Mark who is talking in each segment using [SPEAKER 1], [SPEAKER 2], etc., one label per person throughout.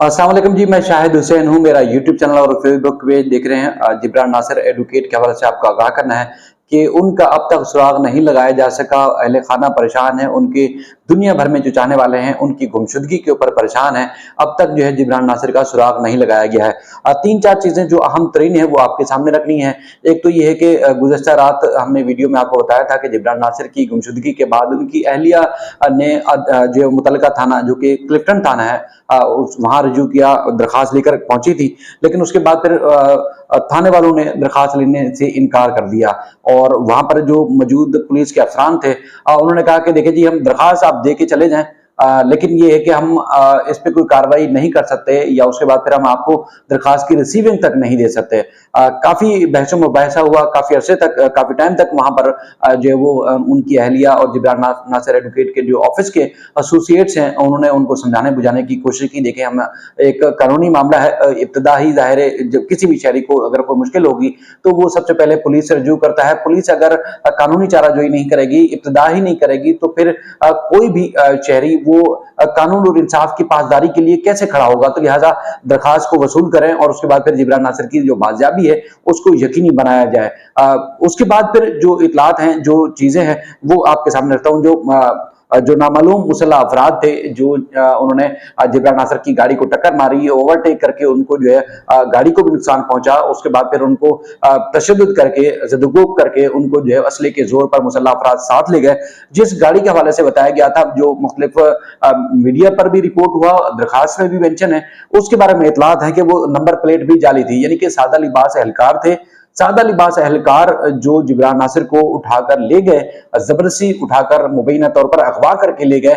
[SPEAKER 1] अस्सलाम वालेकुम जी, मैं शाहिद हुसैन हूँ। मेरा यूट्यूब चैनल और फेसबुक पेज देख रहे हैं। जिब्रान नासिर एडवोकेट के हवाले से आपको आगाह करना है कि उनका अब तक सुराग नहीं लगाया जा सका। अहले खाना परेशान है, उनके दुनिया भर में जो चाहने वाले हैं उनकी गुमशुदगी के ऊपर परेशान है। अब तक जो है जिब्रान नासिर का सुराग नहीं लगाया गया है। तीन चार चीजें जो अहम तरीन है वो आपके सामने रखनी है। एक तो ये है कि गुज़श्ता रात हमने वीडियो में आपको बताया था कि जिब्रान नासिर की गुमशुदगी के बाद उनकी अहलिया ने जो मुतलका थाना जो कि क्लिफ्टन थाना है वहां रजू किया, दरखास्त लेकर पहुंची थी। लेकिन उसके बाद फिर थाने वालों ने दरखास्त लेने से इनकार कर दिया और वहां पर जो मौजूद पुलिस के अफसरान थे उन्होंने कहा कि देखिए जी, हम दरखास्त आप दे के चले जाएं, लेकिन ये है कि हम इस पे कोई कार्रवाई नहीं कर सकते या उसके बाद फिर हम आपको दरखास्त की रिसीविंग तक नहीं दे सकते। काफी बहस मुबाहिसा हुआ, काफी अरसे तक, काफी टाइम तक वहां पर जो है वो उनकी अहलिया और जिब्रान नासिर एडवोकेट के जो ऑफिस के एसोसिएट्स हैं उन्होंने उनको समझाने बुझाने की कोशिश की। देखिए, हम एक कानूनी मामला है, इब्तदा ही जाहिर है जब किसी भी शहरी को अगर कोई मुश्किल होगी तो वो सबसे पहले पुलिस से रजू करता है। पुलिस अगर कानूनी चाराजोई नहीं करेगी, इब्तदा ही नहीं करेगी, तो फिर कोई भी शहरी वो कानून और इंसाफ की पासदारी के लिए कैसे खड़ा होगा। तो लिहाजा दरखास्त को वसूल करें और उसके बाद फिर जिब्रान नासिर की जो बाजियाबी है उसको यकीनी बनाया जाए। उसके बाद फिर जो इतलात हैं, जो चीजें हैं, वो आपके सामने रखता हूँ। जो नामालूम मुसल्लह अफराद थे जो उन्होंने जिब्रान नासिर की गाड़ी को टक्कर मारी, ओवरटेक करके उनको जो है गाड़ी को भी नुकसान पहुंचा। उसके बाद फिर उनको तशद्दुद करके, ज़दुगोब करके उनको जो है असले के जोर पर मुसल्लह अफराद साथ ले गए। जिस गाड़ी के हवाले से बताया गया था, जो मुख्तलिफ मीडिया पर भी रिपोर्ट हुआ, दरखास्त में भी मेंशन है, उसके बारे में इतलात है कि वो नंबर प्लेट भी जाली थी, यानी कि सादा लिबास एहलकार थे। सादा लिबास एहलकार जो जिब्रान नासिर को उठाकर ले गए, जबरदस्ती उठाकर मुबैना तौर पर अगवा करके ले गए,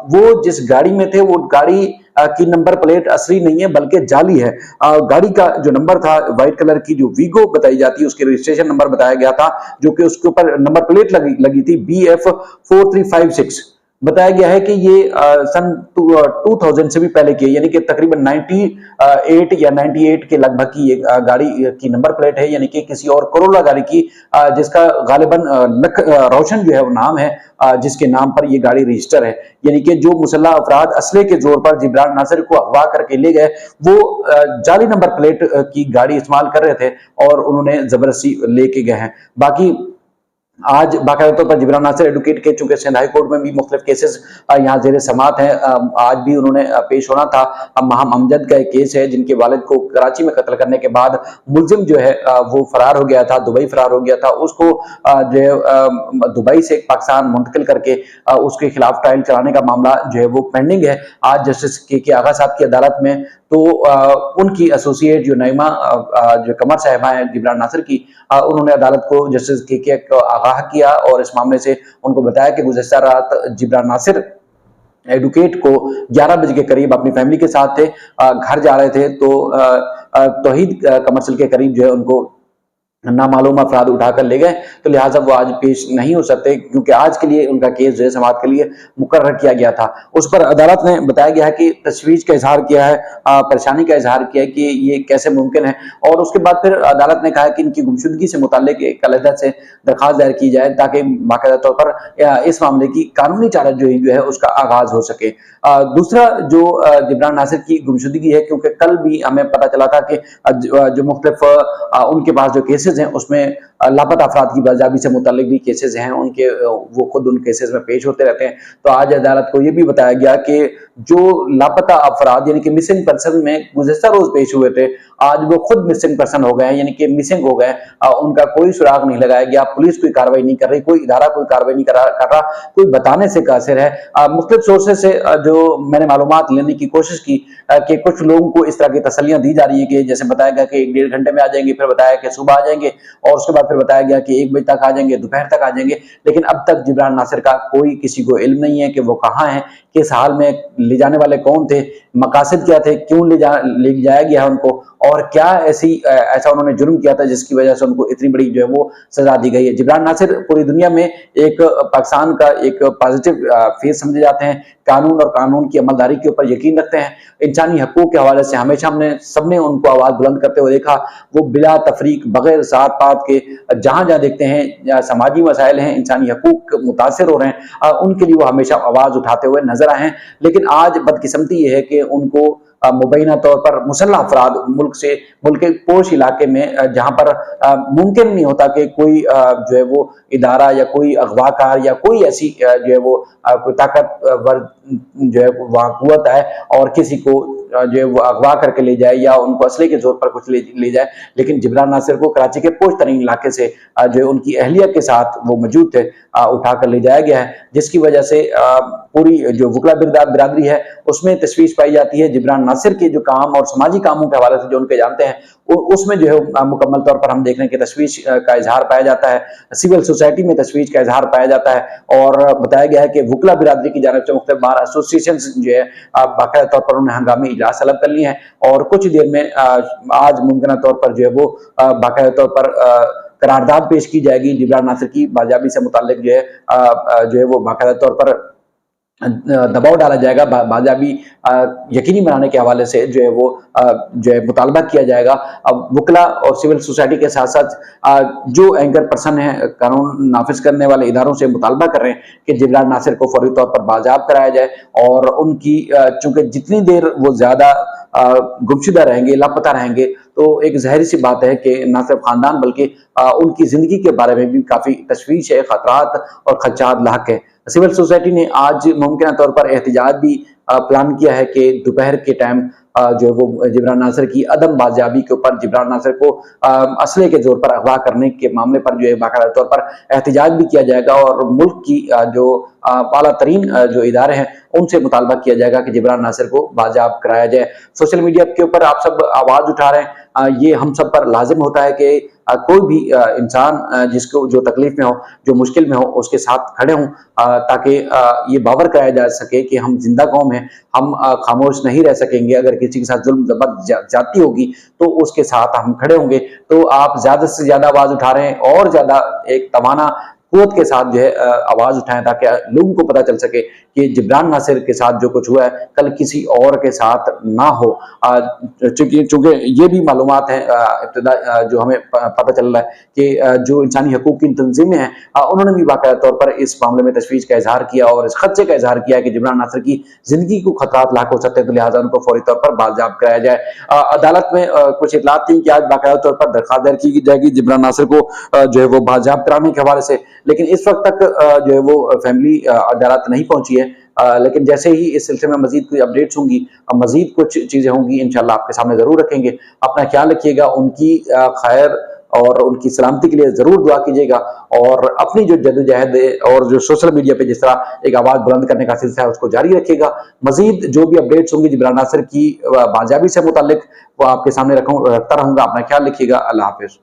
[SPEAKER 1] वो जिस गाड़ी में थे वो गाड़ी की नंबर प्लेट असली नहीं है बल्कि जाली है। गाड़ी का जो नंबर था, व्हाइट कलर की जो वीगो बताई जाती है, उसके रजिस्ट्रेशन नंबर बताया गया था, जो कि उसके ऊपर नंबर प्लेट लगी थी BF4356। बताया गया है कि ये सन 2000 से भी पहले की है, यानी कि तकरीबन 98 या 98 के लगभग की ये गाड़ी की नंबर प्लेट है, यानी कि किसी और करोला गाड़ी की, जिसका गालिबन रोशन जो है वो नाम है, जिसके नाम पर ये गाड़ी रजिस्टर है। यानी कि जो मुसल्लह अफराद असले के जोर पर जिब्रान नासिर को अगवा करके ले गए, वो जाली नंबर प्लेट की गाड़ी इस्तेमाल कर रहे थे और उन्होंने जबरदस्ती लेके गए हैं। बाकी आज बाकायदा तौर पर जिब्रान नासिर एडवोकेट के चूंकि सिंध हाई कोर्ट में भी मुख्तलिफ केसेस यहाँ जेर समात हैं, आज भी उन्होंने पेश होना था। महम अमजद का एक केस है जिनके वालिद को कराची में कत्ल करने के बाद मुलजिम जो है वो फरार हो गया था, दुबई फरार हो गया था। उसको जो है दुबई से पाकिस्तान मुंतकिल करके उसके खिलाफ ट्रायल चलाने का मामला जो है वो पेंडिंग है आज जस्टिस के आगा साहब की अदालत में। तो उनकी एसोसिएट जो नईमा जो कमर साहिबा हैं जिब्रान नासिर की, उन्होंने अदालत को जस्टिस के को आगाह किया और इस मामले से उनको बताया कि गुज़श्ता रात जिब्रान नासिर एडवोकेट को 11 बजे के करीब अपनी फैमिली के साथ थे, घर जा रहे थे, तो तौहीद कमर्शियल के करीब जो है उनको नामालूम अफराद उठाकर ले गए। तो लिहाजा वो आज पेश नहीं हो सकते क्योंकि आज के लिए उनका केस जो है समाअत के लिए मुकर्रर किया गया था। उस पर अदालत ने बताया गया है कि तशवीश का इजहार किया है, परेशानी का इजहार किया है कि ये कैसे मुमकिन है। और उसके बाद फिर अदालत ने कहा कि इनकी गुमशुदगी से मुताल्लिक एक अलहदा से दरखास्त दायर की जाए ताकि बाकायदा तौर पर इस मामले की कानूनी चाराजोई जो है उसका आगाज हो सके। दूसरा जो जिब्रान नासिर की गुमशुदगी है, क्योंकि कल भी हमें पता चला था कि जो मुख्तलिफ उनके पास जो केसेस हैं उसमें लापता अफराद की बाजियाबी से मुताल्लिक भी केसेस हैं उनके, वो खुद उन केसेस में पेश होते रहते हैं। तो आज अदालत को ये भी बताया गया कि जो लापता अफराद यानी कि मिसिंग पर्सन में गुज़श्ता रोज पेश हुए थे, आज वो खुद मिसिंग पर्सन हो गए हैं, यानी कि मिसिंग हो गए, उनका कोई सुराग नहीं लगाया गया, पुलिस कोई कार्रवाई नहीं कर रही, कोई इदारा कोई कार्रवाई नहीं कर रहा, कोई बताने से कासिर है। मुख्तलिफ सोर्सेज से जो मैंने मालूमात लेने की कोशिश की कि कुछ लोगों को इस तरह की तसल्लियां दी जा रही है कि जैसे बताया गया कि 1-1.5 घंटे में आ जाएंगे, फिर बताया कि सुबह आ जाएंगे और उसके बाद फिर बताया गया कि 1 बजे तक आ जाएंगे, दोपहर तक आ जाएंगे। लेकिन अब तक जिब्रान नासिर का कोई किसी को इल्म नहीं है कि वो कहाँ है, किस हाल में, ले जाने वाले कौन थे, मकासद क्या थे, क्यों ले जाया गया उनको, और क्या ऐसा उन्होंने जुर्म किया था जिसकी वजह से उनको इतनी बड़ी जो है वो सजा दी गई है। जिब्रान नासिर पूरी दुनिया में एक पाकिस्तान का एक पॉजिटिव फेस समझे जाते हैं, कानून और कानून की अमलदारी के ऊपर यकीन रखते हैं। इंसानी हकूक के हवाले से हमेशा हमने सबने उनको आवाज बुलंद करते हुए देखा। वो बिला तफरीक बगैर जात पात के जहां जहां देखते हैं समाजी मसाइल हैं, इंसानी हकूक मुतासर हो रहे हैं, उनके लिए वो हमेशा आवाज उठाते हुए नजर आए हैं। लेकिन आज बदकिस्मती ये है कि उनको मुबैना तौर पर मुसल्लह अफराद मुल्क के पोश इलाके में जहां पर मुमकिन नहीं होता कि कोई जो है वो इदारा या कोई अगवाकार या कोई ऐसी जो है वो कोई ताकतवर जो है वहां कुवत है और किसी को जो है वो अगवा करके ले जाए या उनको असले के जोर पर कुछ ले जाए। लेकिन जिब्रान नासिर को कराची के पोश तरीन इलाके से जो है उनकी अहलिया के साथ वो मौजूद थे उठाकर ले जाया गया है, जिसकी वजह से पूरी जो वकला बिरादरी है उसमें तशवीश पाई जाती है। जिब्रान नासिर के जो काम और समाजी कामों के हवाले से जो उनके जानते हैं उसमें जो है मुकम्मल तौर पर हम देख रहे हैं कि तशवीश का इजहार पाया जाता है, सिविल सोसाइटी में तशवीश का इजहार पाया जाता है और बताया गया है कि वकला बिरादरी की जानिब से मुख्तलिफ बार एसोसिएशन जो है बाकायदा तौर पर उन्हें हंगामी इजलास तलब कर लिए हैं और कुछ देर में आज मुमकिन तौर पर जो है वो बाकायदा तौर पर करारदाद पेश की जाएगी जिब्रान नासिर की बाजाबी से मुताल्लिक जो है वो बाकायदा तौर पर दबाव डाला जाएगा, बाजाबी यकीनी बनाने के हवाले से जो है वो जो है मुतालबा किया जाएगा। अब वकला और सिविल सोसाइटी के साथ साथ जो एंकर पर्सन है कानून नाफिज करने वाले इदारों से मुतालबा कर रहे हैं कि जिब्रान नासिर को फौरी तौर पर बाजाब कराया जाए और उनकी चूंकि जितनी देर वो ज्यादा गुमशुदा रहेंगे, लापता रहेंगे, तो एक ज़ाहिर सी बात है कि न सिर्फ खानदान बल्कि उनकी जिंदगी के बारे में भी काफी तशवीश है, खतरात और खदशात लाक है। सिविल सोसाइटी ने आज मुमकिन तौर पर एहतजाज भी प्लान किया है कि दोपहर के टाइम जो है वो जिब्रान नासिर की अदम बाजियाबी के ऊपर जिब्रान नासिर को असले के जोर पर अगवा करने के मामले पर जो है बाकायदा तौर पर एहतजाज भी किया जाएगा और मुल्क की जो आला तरीन जो इदारे हैं उनसे मुतालबा किया जाएगा कि जिब्रान नासिर को बाजाब कराया जाए। सोशल मीडिया के ऊपर आप सब आवाज उठा रहे हैं, ये हम सब पर लाजिम होता है कि कोई भी इंसान जिसको जो तकलीफ में हो, जो मुश्किल में हो, उसके साथ खड़े हों ताकि ये बावर कराया जा सके कि हम जिंदा कौम हैं, हम खामोश नहीं रह सकेंगे। अगर किसी के साथ जुल्म जबर जाती होगी तो उसके साथ हम खड़े होंगे। तो आप ज्यादा से ज्यादा आवाज उठा रहे हैं और ज्यादा एक तवाना कुव्वत के साथ जो है आवाज उठाएं ताकि लोगों को पता चल सके कि जिब्रान नासिर के साथ जो कुछ हुआ है कल किसी और के साथ ना हो। चूंकि ये भी मालूमात है इब्तिदा जो हमें पता चल रहा है कि जो इंसानी हकूक की तंजीमें हैं उन्होंने भी बाकायदा तौर पर इस मामले में तशवीश का इजहार किया और इस खदशे का इजहार किया कि जिब्रान नासिर की जिंदगी को खतरात लाक हो सकते हैं, तो लिहाजा उनको फौरी तौर पर बाजियाब कराया जाए। अदालत में कुछ इतलात थी कि आज बाकायदा तौर पर दरखास्त दायर की जाएगी जिब्रान नासिर को जो है वो बाजियाब कराने के हवाले से, लेकिन इस वक्त तक जो है वो फैमिली अदालत नहीं पहुंची है। लेकिन जैसे ही इस सिलसिले में मजीद कोई अपडेट्स होंगी, मजीद कुछ चीजें होंगी, इंशाल्लाह आपके सामने जरूर रखेंगे। अपना ख्याल रखिएगा, उनकी खैर और उनकी सलामती के लिए जरूर दुआ कीजिएगा और अपनी जो जद्दोजहद और जो सोशल मीडिया पे जिस तरह एक आवाज बुलंद करने का सिलसिला है उसको जारी रखिएगा। मजीद जो भी अपडेट्स होंगी जिब्रान नासिर की बाजियाबी से मुताल्लिक वो आपके सामने रखता रहूंगा। अपना ख्याल रखिएगा। अल्लाह हाफिज।